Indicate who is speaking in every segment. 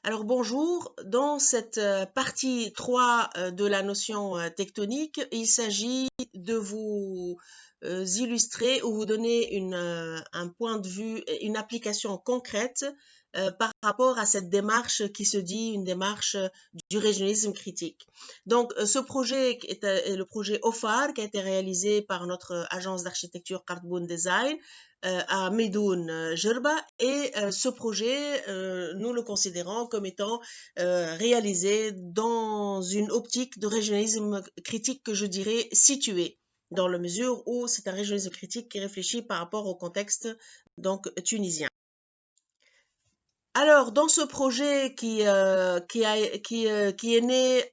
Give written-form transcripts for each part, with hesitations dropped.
Speaker 1: Alors bonjour, dans cette partie 3 de la notion tectonique, il s'agit de vous illustrer ou vous donner un point de vue, une application concrète par rapport à cette démarche qui se dit une démarche du régionalisme critique. Donc ce projet est le projet OFAR qui a été réalisé par notre agence d'architecture Cardboon Design à Médoune, Gerba, et ce projet, nous le considérons comme étant réalisé dans une optique de régionalisme critique que je dirais située, dans la mesure où c'est un régionalisme critique qui réfléchit par rapport au contexte donc tunisien. Alors, dans ce projet qui est né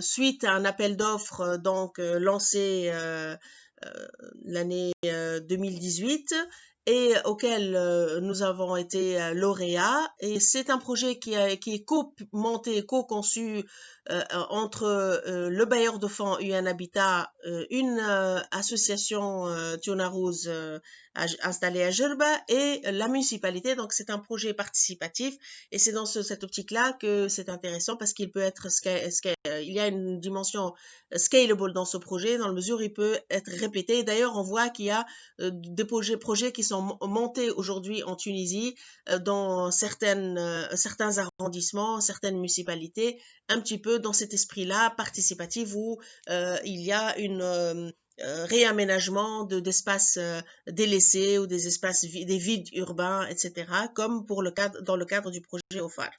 Speaker 1: suite à un appel d'offres lancé l'année 2018 et auquel nous avons été lauréats. Et c'est un projet qui est co-monté, co-conçu entre le bailleur de fonds UN Habitat, une association Tionarouz installée à Gerba et la municipalité. Donc c'est un projet participatif et c'est dans cette optique-là que c'est intéressant parce qu'il peut être il y a une dimension scalable dans ce projet dans la mesure où il peut être répété. D'ailleurs, on voit qu'il y a des projets qui sont montés aujourd'hui en Tunisie dans certains arrondissements, certaines municipalités, un petit peu dans cet esprit-là participatif où il y a une réaménagement d'espaces délaissés ou des des vides urbains, etc., comme dans le cadre du projet OFAR.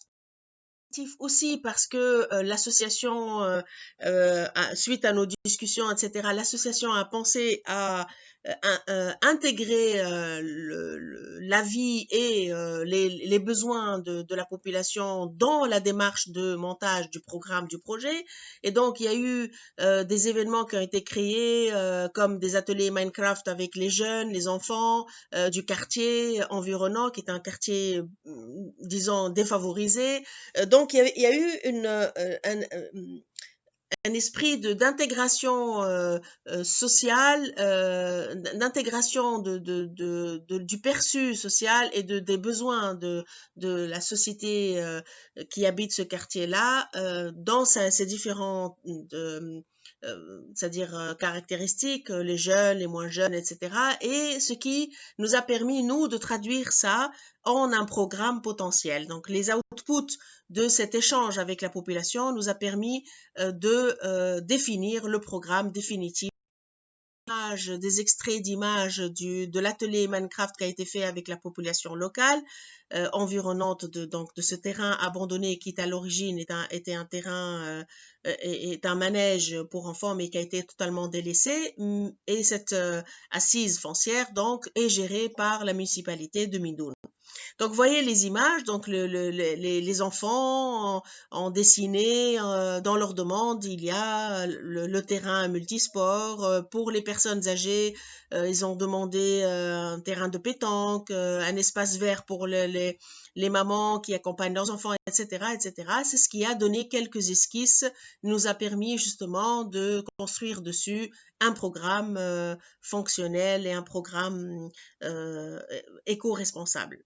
Speaker 1: Aussi parce que l'association, suite à nos discussions, etc., l'association a pensé à intégrer l'avis et les besoins de la population dans la démarche de montage du programme du projet. Et donc, il y a eu des événements qui ont été créés comme des ateliers Minecraft avec les jeunes, les enfants du quartier environnant, qui est un quartier, disons, défavorisé. Donc, il y a eu un esprit d'intégration sociale, d'intégration du perçu social et des besoins de la société qui habite ce quartier-là dans ses différents c'est-à-dire caractéristiques, les jeunes, les moins jeunes, etc. Et ce qui nous a permis, nous, de traduire ça en un programme potentiel. Donc, les outputs de cet échange avec la population nous a permis de définir le programme définitif. Des extraits d'images de l'atelier Minecraft qui a été fait avec la population locale environnante de ce terrain abandonné qui à l'origine était un terrain est un manège pour enfants mais qui a été totalement délaissé, et cette assise foncière donc est gérée par la municipalité de Médoune. Donc, vous voyez les images, donc les enfants ont dessiné dans leur demande, il y a le terrain multisport. Pour les personnes âgées, ils ont demandé un terrain de pétanque, un espace vert pour les mamans qui accompagnent leurs enfants, etc., etc. C'est ce qui a donné quelques esquisses, nous a permis justement de construire dessus un programme fonctionnel et un programme éco-responsable.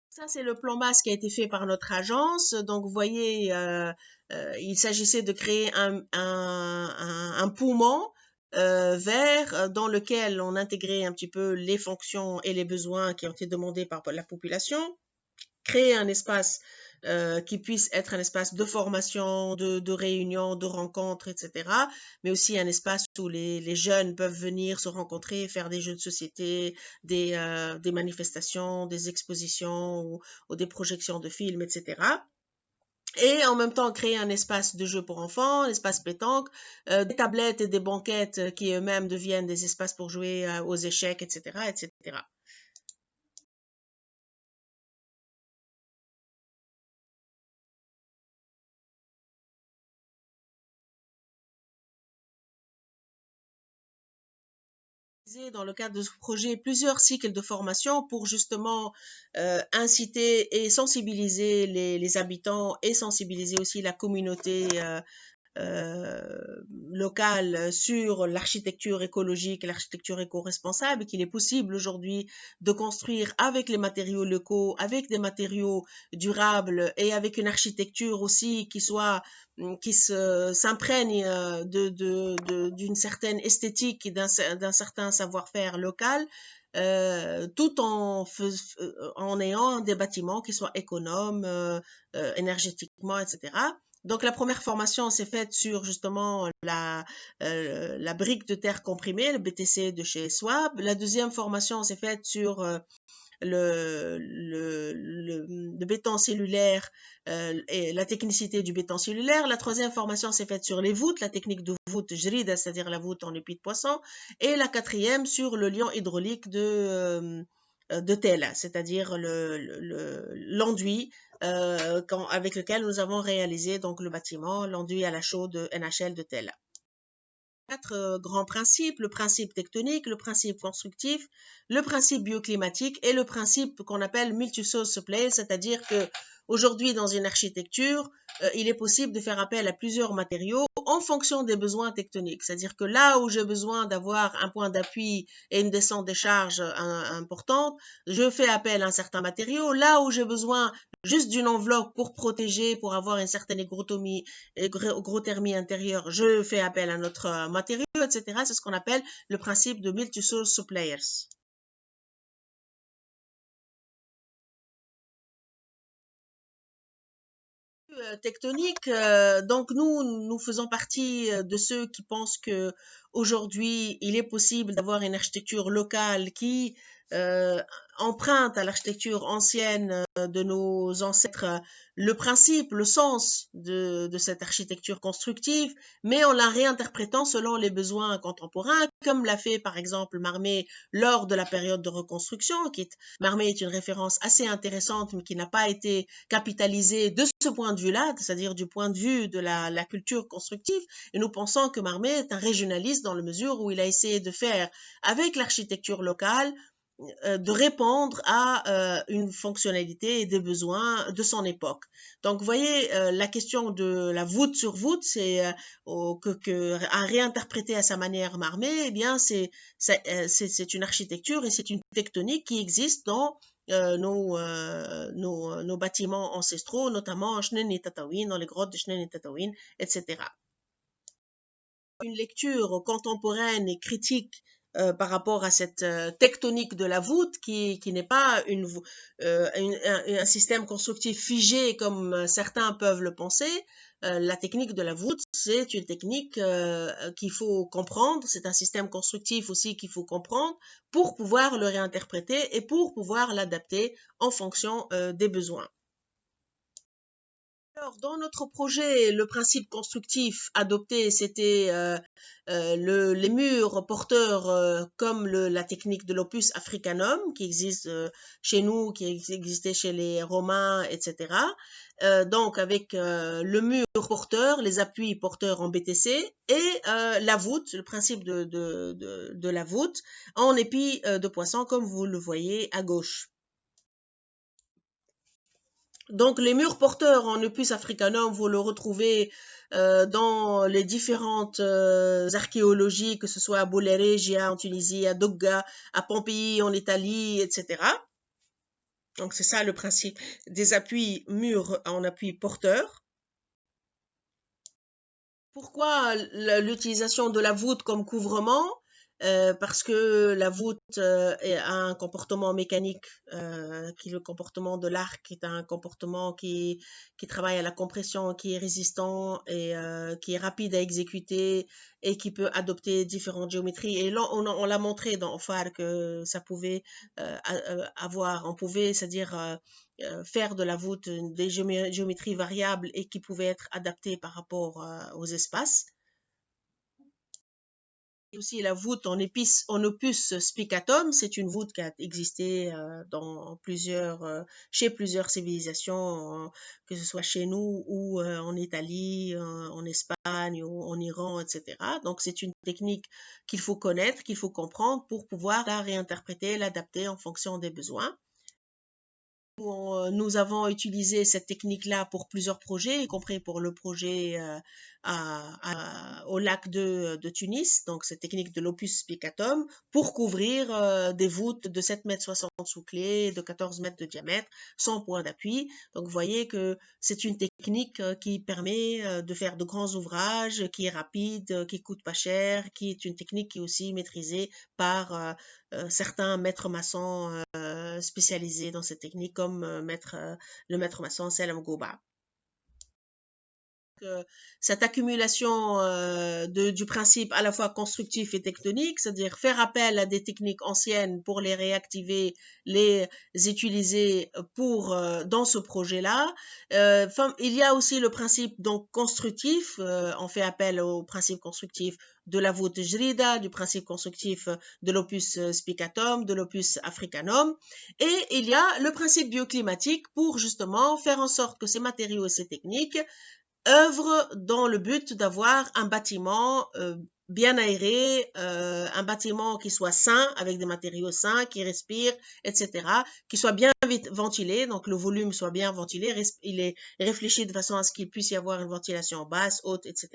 Speaker 1: Ça, c'est le plan masse qui a été fait par notre agence. Donc, vous voyez, il s'agissait de créer un poumon vert dans lequel on intégrait un petit peu les fonctions et les besoins qui ont été demandés par la population, créer un espace qui puisse être un espace de formation, de réunion, de rencontres, etc. Mais aussi un espace où les jeunes peuvent venir se rencontrer, faire des jeux de société, des manifestations, des expositions ou des projections de films, etc. Et en même temps créer un espace de jeu pour enfants, un espace pétanque, des tablettes et des banquettes qui eux-mêmes deviennent des espaces pour jouer aux échecs, etc., etc. Dans le cadre de ce projet plusieurs cycles de formation pour justement inciter et sensibiliser les habitants et sensibiliser aussi la communauté locale sur l'architecture écologique et l'architecture éco-responsable, qu'il est possible aujourd'hui de construire avec les matériaux locaux, avec des matériaux durables et avec une architecture aussi qui s'imprègne d'une certaine esthétique et d'un certain savoir-faire local, tout en ayant des bâtiments qui soient économes, énergétiquement, etc. Donc la première formation s'est faite sur justement la brique de terre comprimée, le BTC de chez Swab. La deuxième formation s'est faite sur le béton cellulaire et la technicité du béton cellulaire. La troisième formation s'est faite sur les voûtes, la technique de voûte jrida, c'est-à-dire la voûte en épi de poisson. Et la quatrième sur le liant hydraulique de Tela, c'est-à-dire l'enduit avec lequel nous avons réalisé donc le bâtiment, l'enduit à la chaux de NHL de Tela. Quatre grands principes, le principe tectonique, le principe constructif, le principe bioclimatique et le principe qu'on appelle multi-source supply, c'est-à-dire que aujourd'hui dans une architecture, il est possible de faire appel à plusieurs matériaux en fonction des besoins tectoniques. C'est-à-dire que là où j'ai besoin d'avoir un point d'appui et une descente des charges importante, je fais appel à un certain matériau. Là où j'ai besoin juste d'une enveloppe pour protéger, pour avoir une certaine hygrothermie intérieure, je fais appel à notre matériau, etc. C'est ce qu'on appelle le principe de multi-source suppliers. Tectonique, donc nous faisons partie de ceux qui pensent que aujourd'hui il est possible d'avoir une architecture locale qui emprunte à l'architecture ancienne de nos ancêtres le principe, le sens de cette architecture constructive, mais en la réinterprétant selon les besoins contemporains, comme l'a fait par exemple Marmé lors de la période de reconstruction. Marmé est une référence assez intéressante, mais qui n'a pas été capitalisée de ce point de vue-là, c'est-à-dire du point de vue de la culture constructive. Et nous pensons que Marmé est un régionaliste dans la mesure où il a essayé de faire avec l'architecture locale de répondre à une fonctionnalité et des besoins de son époque. Donc, vous voyez, la question de la voûte sur voûte, c'est à réinterpréter à sa manière Marmé, eh bien, c'est une architecture et c'est une tectonique qui existe dans nos bâtiments ancestraux, notamment en Shneni Tatawin, dans les grottes de Shneni Tatawin, etc. Une lecture contemporaine et critique par rapport à cette tectonique de la voûte qui n'est pas un système constructif figé comme certains peuvent le penser. La technique de la voûte, c'est une technique qu'il faut comprendre, c'est un système constructif aussi qu'il faut comprendre pour pouvoir le réinterpréter et pour pouvoir l'adapter en fonction des besoins. Alors, dans notre projet, le principe constructif adopté, c'était les murs porteurs comme la technique de l'opus africanum qui existe chez nous, qui existait chez les Romains, etc. Donc, avec le mur porteur, les appuis porteurs en BTC et la voûte, le principe de la voûte en épi de poisson, comme vous le voyez à gauche. Donc, les murs porteurs en opus africanum, vous le retrouvez dans les différentes archéologies, que ce soit à Boulé Regia en Tunisie, à Douga, à Pompéi en Italie, etc. Donc, c'est ça le principe des appuis murs en appui porteur. Pourquoi l'utilisation de la voûte comme couvrement? Parce que la voûte a un comportement mécanique, qui est le comportement de l'arc, qui est un comportement qui travaille à la compression, qui est résistant et qui est rapide à exécuter et qui peut adopter différentes géométries. Et là, on l'a montré dans OFAR que ça pouvait on pouvait, c'est-à-dire faire de la voûte des géométries variables et qui pouvaient être adaptées par rapport aux espaces. Et aussi la voûte en opus spicatum, c'est une voûte qui a existé chez plusieurs civilisations, que ce soit chez nous ou en Italie, en Espagne ou en Iran, etc. Donc c'est une technique qu'il faut connaître, qu'il faut comprendre pour pouvoir la réinterpréter, l'adapter en fonction des besoins. Nous avons utilisé cette technique-là pour plusieurs projets, y compris pour le projet au lac de Tunis, donc cette technique de l'opus spicatum, pour couvrir des voûtes de 7,60 m sous clé, de 14 mètres de diamètre, sans point d'appui. Donc vous voyez que c'est une technique qui permet de faire de grands ouvrages, qui est rapide, qui coûte pas cher, qui est une technique qui est aussi maîtrisée par certains maîtres maçons spécialisés dans cette technique, comme le maître maçon Selam Gouba. Cette accumulation du principe à la fois constructif et tectonique, c'est-à-dire faire appel à des techniques anciennes pour les réactiver, les utiliser pour dans ce projet-là. Il y a aussi le principe donc constructif, on fait appel au principe constructif de la voûte Jrida, du principe constructif de l'opus spicatum, de l'opus africanum, et il y a le principe bioclimatique pour justement faire en sorte que ces matériaux et ces techniques œuvre dans le but d'avoir un bâtiment bien aéré, un bâtiment qui soit sain, avec des matériaux sains, qui respire, etc., qui soit bien ventilé, donc le volume soit bien ventilé, il est réfléchi de façon à ce qu'il puisse y avoir une ventilation basse, haute, etc.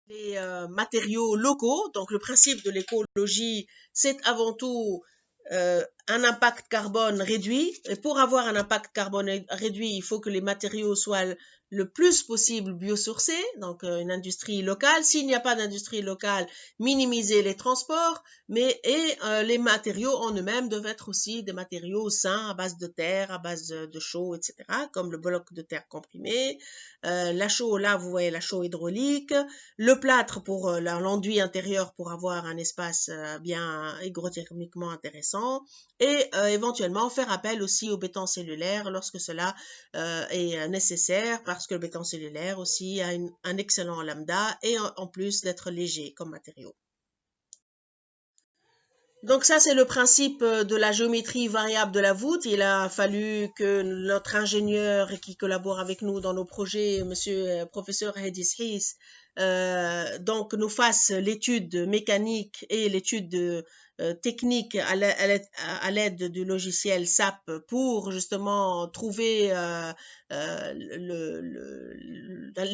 Speaker 1: Les matériaux locaux, donc le principe de l'écologie, c'est avant tout un impact carbone réduit. Et pour avoir un impact carbone réduit, il faut que les matériaux soient le plus possible biosourcés, donc une industrie locale. S'il n'y a pas d'industrie locale, minimiser les transports, et les matériaux en eux-mêmes doivent être aussi des matériaux sains à base de terre, à base de chaux, etc., comme le bloc de terre comprimé, la chaux, là vous voyez la chaux hydraulique, le plâtre pour l'enduit intérieur pour avoir un espace bien hygrothermiquement intéressant, et éventuellement faire appel aussi au béton cellulaire lorsque cela est nécessaire, parce que le béton cellulaire aussi a un excellent lambda et en plus d'être léger comme matériau. Donc ça, c'est le principe de la géométrie variable de la voûte. Il a fallu que notre ingénieur qui collabore avec nous dans nos projets, monsieur professeur Hedis Hiss, donc nous fasse l'étude mécanique et l'étude technique à l'aide du logiciel SAP pour justement trouver les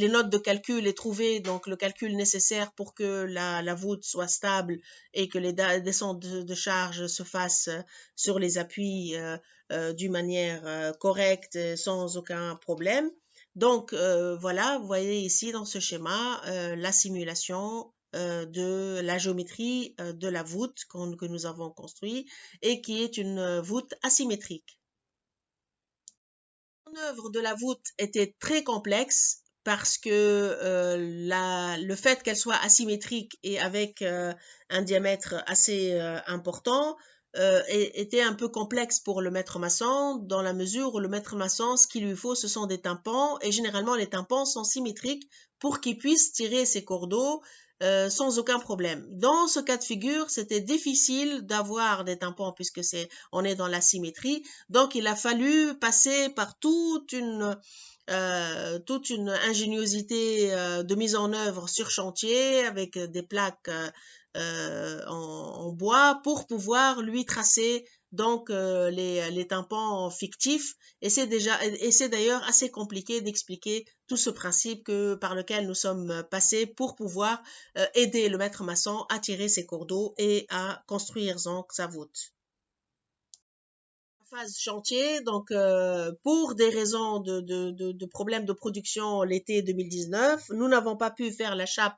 Speaker 1: notes de calcul et trouver donc le calcul nécessaire pour que la voûte soit stable et que les descentes de charge se fassent sur les appuis d'une manière correcte sans aucun problème. Donc voilà, vous voyez ici dans ce schéma la simulation de la géométrie de la voûte que nous avons construite et qui est une voûte asymétrique. L'œuvre de la voûte était très complexe parce que le fait qu'elle soit asymétrique et avec un diamètre assez important était un peu complexe pour le maître maçon, dans la mesure où le maître maçon, ce qu'il lui faut, ce sont des tympans, et généralement les tympans sont symétriques pour qu'il puisse tirer ses cordeaux sans aucun problème. Dans ce cas de figure, c'était difficile d'avoir des tympans puisque on est dans la symétrie. Donc, il a fallu passer par toute une ingéniosité de mise en œuvre sur chantier avec des plaques en bois pour pouvoir lui tracer donc les tympans fictifs, et c'est d'ailleurs assez compliqué d'expliquer tout ce principe par lequel nous sommes passés pour pouvoir aider le maître maçon à tirer ses cordeaux et à construire donc sa voûte. Phase chantier, donc pour des raisons de problèmes de production l'été 2019, nous n'avons pas pu faire la chape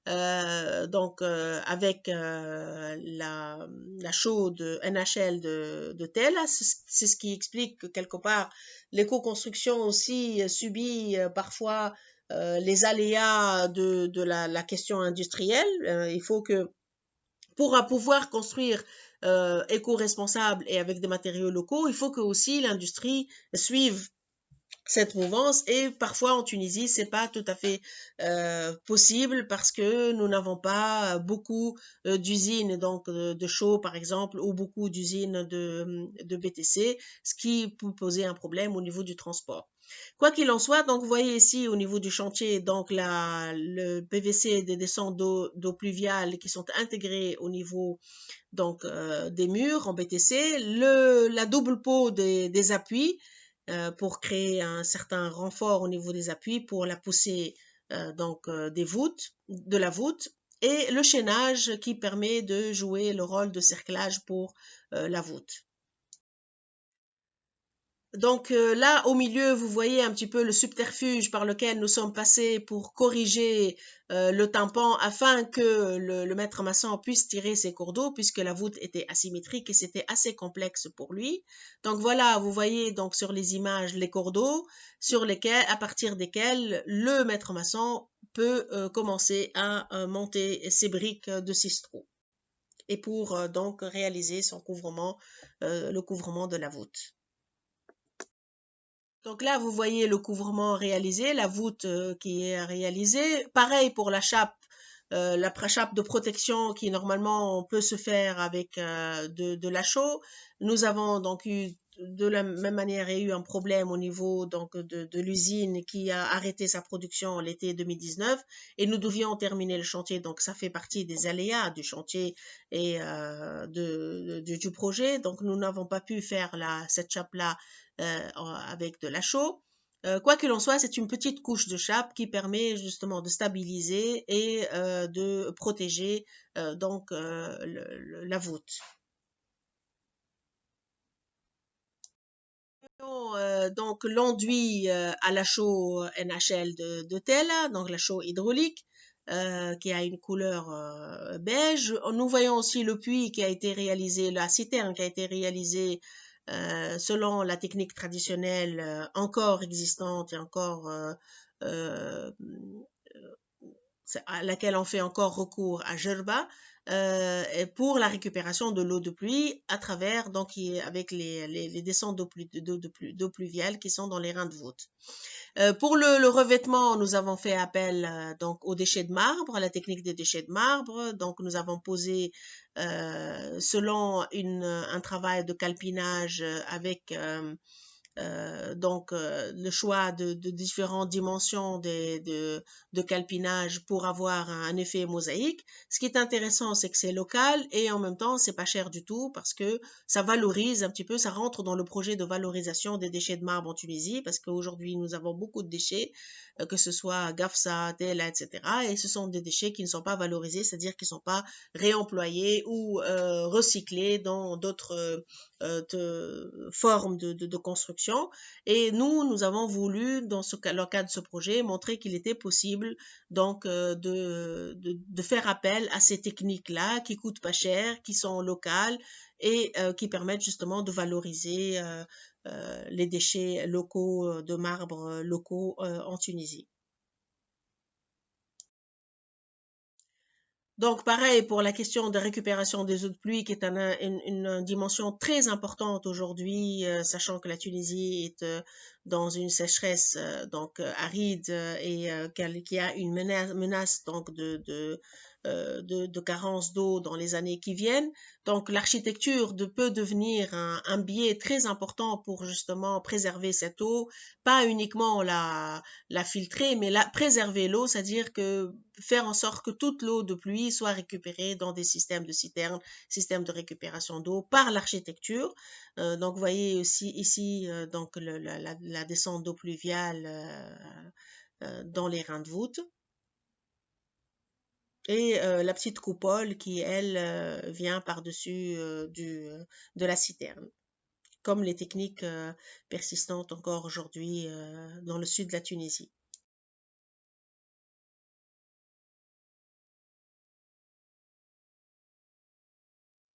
Speaker 1: avec la chaux de NHL de Tella. C'est ce qui explique que quelque part l'éco-construction aussi subit parfois les aléas de la question industrielle. Il faut que pour pouvoir construire éco-responsable et avec des matériaux locaux, il faut que aussi l'industrie suive cette mouvance, et parfois en Tunisie c'est pas tout à fait possible parce que nous n'avons pas beaucoup d'usines donc de chaux par exemple, ou beaucoup d'usines de BTC, ce qui peut poser un problème au niveau du transport. Quoi qu'il en soit, donc vous voyez ici au niveau du chantier, donc le PVC des descentes d'eau pluviale qui sont intégrées au niveau donc des murs en BTC, la double peau des appuis pour créer un certain renfort au niveau des appuis pour la poussée des voûtes, de la voûte, et le chaînage qui permet de jouer le rôle de cerclage pour la voûte. Donc là, au milieu, vous voyez un petit peu le subterfuge par lequel nous sommes passés pour corriger le tympan afin que le maître maçon puisse tirer ses cours d'eau puisque la voûte était asymétrique et c'était assez complexe pour lui. Donc voilà, vous voyez donc sur les images les cours d'eau à partir desquels le maître maçon peut commencer à monter ses briques de 6 trous et pour donc réaliser son couvrement, le couvrement de la voûte. Donc là, vous voyez le couvrement réalisé, la voûte qui est réalisée. Pareil pour la chape de protection qui normalement peut se faire avec de la chaux. Nous avons donc eu de la même manière eu un problème au niveau donc de l'usine qui a arrêté sa production l'été 2019 et nous devions terminer le chantier. Donc ça fait partie des aléas du chantier et du projet. Donc nous n'avons pas pu faire cette chape-là avec de la chaux. Quoi qu'il en soit, c'est une petite couche de chape qui permet justement de stabiliser et de protéger la voûte. Donc l'enduit à la chaux NHL de Tela, donc la chaux hydraulique, qui a une couleur beige. Nous voyons aussi le puits qui a été réalisé, la citerne qui a été réalisée selon la technique traditionnelle encore existante et encore à laquelle on fait encore recours à Jerba pour la récupération de l'eau de pluie à travers donc avec les descentes d'eau pluviale qui sont dans les reins de voûte. Pour le revêtement, nous avons fait appel donc aux déchets de marbre, à la technique des déchets de marbre. Donc nous avons posé selon un travail de calpinage avec le choix de différentes dimensions de calpinage pour avoir un effet mosaïque. Ce qui est intéressant, c'est que c'est local et en même temps, c'est pas cher du tout parce que ça valorise un petit peu, ça rentre dans le projet de valorisation des déchets de marbre en Tunisie parce qu'aujourd'hui, nous avons beaucoup de déchets, que ce soit Gafsa, Tela, etc. Et ce sont des déchets qui ne sont pas valorisés, c'est-à-dire qui ne sont pas réemployés ou recyclés dans d'autres formes de construction. Et nous avons voulu, dans le cadre de ce projet, montrer qu'il était possible donc de faire appel à ces techniques-là qui coûtent pas cher, qui sont locales et qui permettent justement de valoriser les déchets locaux de marbre locaux en Tunisie. Donc, pareil pour la question de récupération des eaux de pluie, qui est une dimension très importante aujourd'hui, sachant que la Tunisie est dans une sécheresse aride et qui a une menace donc de carence d'eau dans les années qui viennent. Donc, l'architecture peut devenir un biais très important pour justement préserver cette eau, pas uniquement la filtrer, mais préserver l'eau, c'est-à-dire que faire en sorte que toute l'eau de pluie soit récupérée dans des systèmes de citernes, systèmes de récupération d'eau par l'architecture. Donc, vous voyez aussi ici donc la descente d'eau pluviale dans les reins de voûte. Et la petite coupole qui, elle, vient par-dessus de la citerne, comme les techniques persistantes encore aujourd'hui dans le sud de la Tunisie.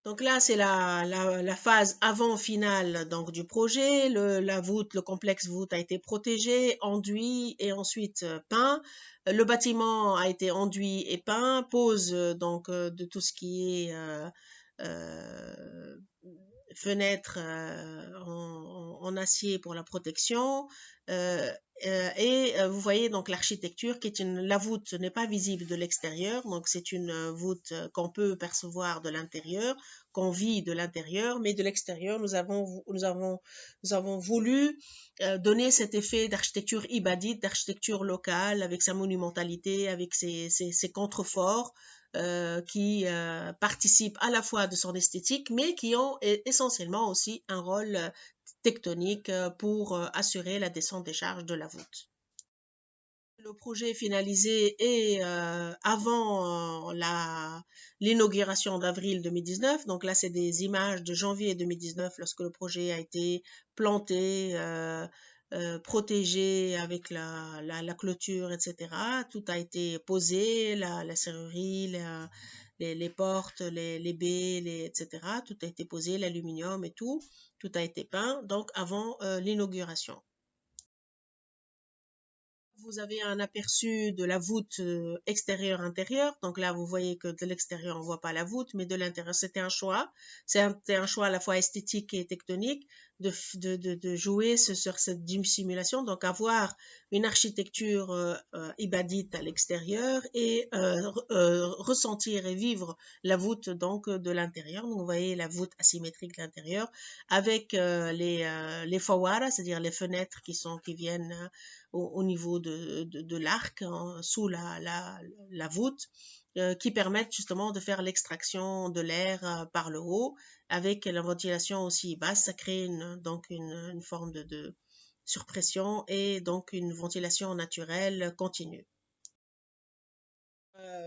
Speaker 1: Donc là, c'est la phase avant finale donc, du projet. La voûte, le complexe voûte a été protégé, enduit et ensuite peint. Le bâtiment a été enduit et peint, pose de tout ce qui est fenêtres en acier pour la protection vous voyez donc l'architecture qui est la voûte n'est pas visible de l'extérieur, donc c'est une voûte qu'on peut percevoir de l'intérieur, qu'on vit de l'intérieur, mais de l'extérieur, nous avons voulu donner cet effet d'architecture ibadite, d'architecture locale, avec sa monumentalité, avec ses contreforts, qui participent à la fois de son esthétique, mais qui ont essentiellement aussi un rôle tectonique pour assurer la descente des charges de la voûte. Le projet est finalisé et avant l'inauguration d'avril 2019, donc là c'est des images de janvier 2019 lorsque le projet a été planté, protégé avec la clôture, etc. Tout a été posé, la serrurerie, les portes, les baies, etc. Tout a été posé, l'aluminium et tout a été peint, donc avant l'inauguration. Vous avez un aperçu de la voûte extérieure-intérieure. Donc là, vous voyez que de l'extérieur, on ne voit pas la voûte, mais de l'intérieur, c'était un choix. C'était un choix à la fois esthétique et tectonique de jouer sur cette dissimulation. Donc avoir une architecture ibadite à l'extérieur et ressentir et vivre la voûte donc de l'intérieur. Donc vous voyez la voûte asymétrique de l'intérieur avec les fawara, c'est-à-dire les fenêtres qui viennent au niveau de l'arc, sous la voûte, qui permettent justement de faire l'extraction de l'air par le haut, avec la ventilation aussi basse, ça crée donc une forme de surpression et donc une ventilation naturelle continue.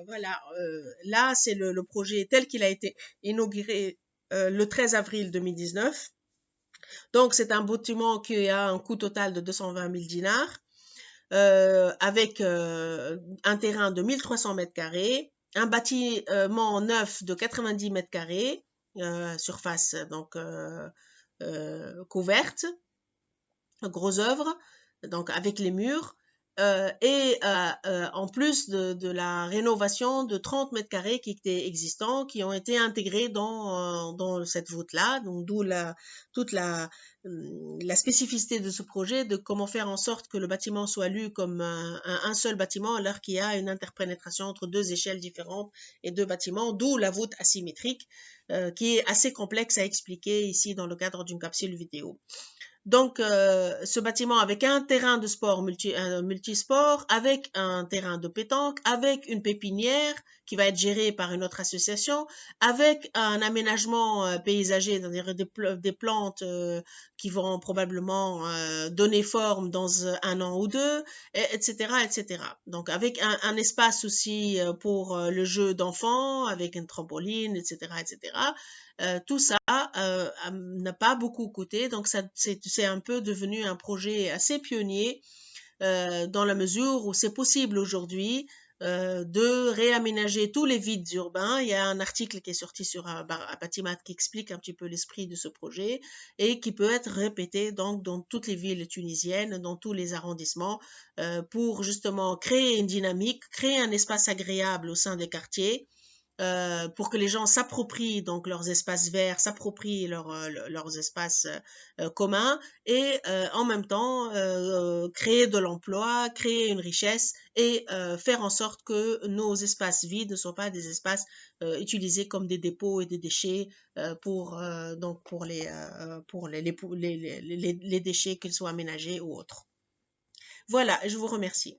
Speaker 1: Voilà, là c'est le projet tel qu'il a été inauguré le 13 avril 2019. Donc c'est un bâtiment qui a un coût total de 220 000 dinars. Avec un terrain de 1300 mètres carrés, un bâtiment neuf de 90 mètres carrés, surface donc couverte, gros œuvre, donc avec les murs, et en plus de la rénovation de 30 mètres carrés qui étaient existants, qui ont été intégrés dans cette voûte-là, donc d'où toute la spécificité de ce projet, de comment faire en sorte que le bâtiment soit lu comme un seul bâtiment, alors qu'il y a une interpénétration entre deux échelles différentes et deux bâtiments, d'où la voûte asymétrique, qui est assez complexe à expliquer ici dans le cadre d'une capsule vidéo. Donc, ce bâtiment avec un terrain de sport multisport, avec un terrain de pétanque, avec une pépinière qui va être gérée par une autre association, avec un aménagement paysager, c'est-à-dire des plantes qui vont probablement donner forme dans un an ou deux, etc., etc. Donc, avec un espace aussi pour le jeu d'enfants, avec une trampoline, etc., etc. Tout ça n'a pas beaucoup coûté, donc c'est un peu devenu un projet assez pionnier dans la mesure où c'est possible aujourd'hui de réaménager tous les vides urbains. Il y a un article qui est sorti sur Batimat qui explique un petit peu l'esprit de ce projet et qui peut être répété donc dans toutes les villes tunisiennes, dans tous les arrondissements, pour justement créer une dynamique, créer un espace agréable au sein des quartiers, pour que les gens s'approprient donc leurs espaces verts, s'approprient leurs espaces communs et en même temps créer de l'emploi, créer une richesse et faire en sorte que nos espaces vides ne soient pas des espaces utilisés comme des dépôts et des déchets pour les déchets, qu'ils soient aménagés ou autres. Voilà, je vous remercie.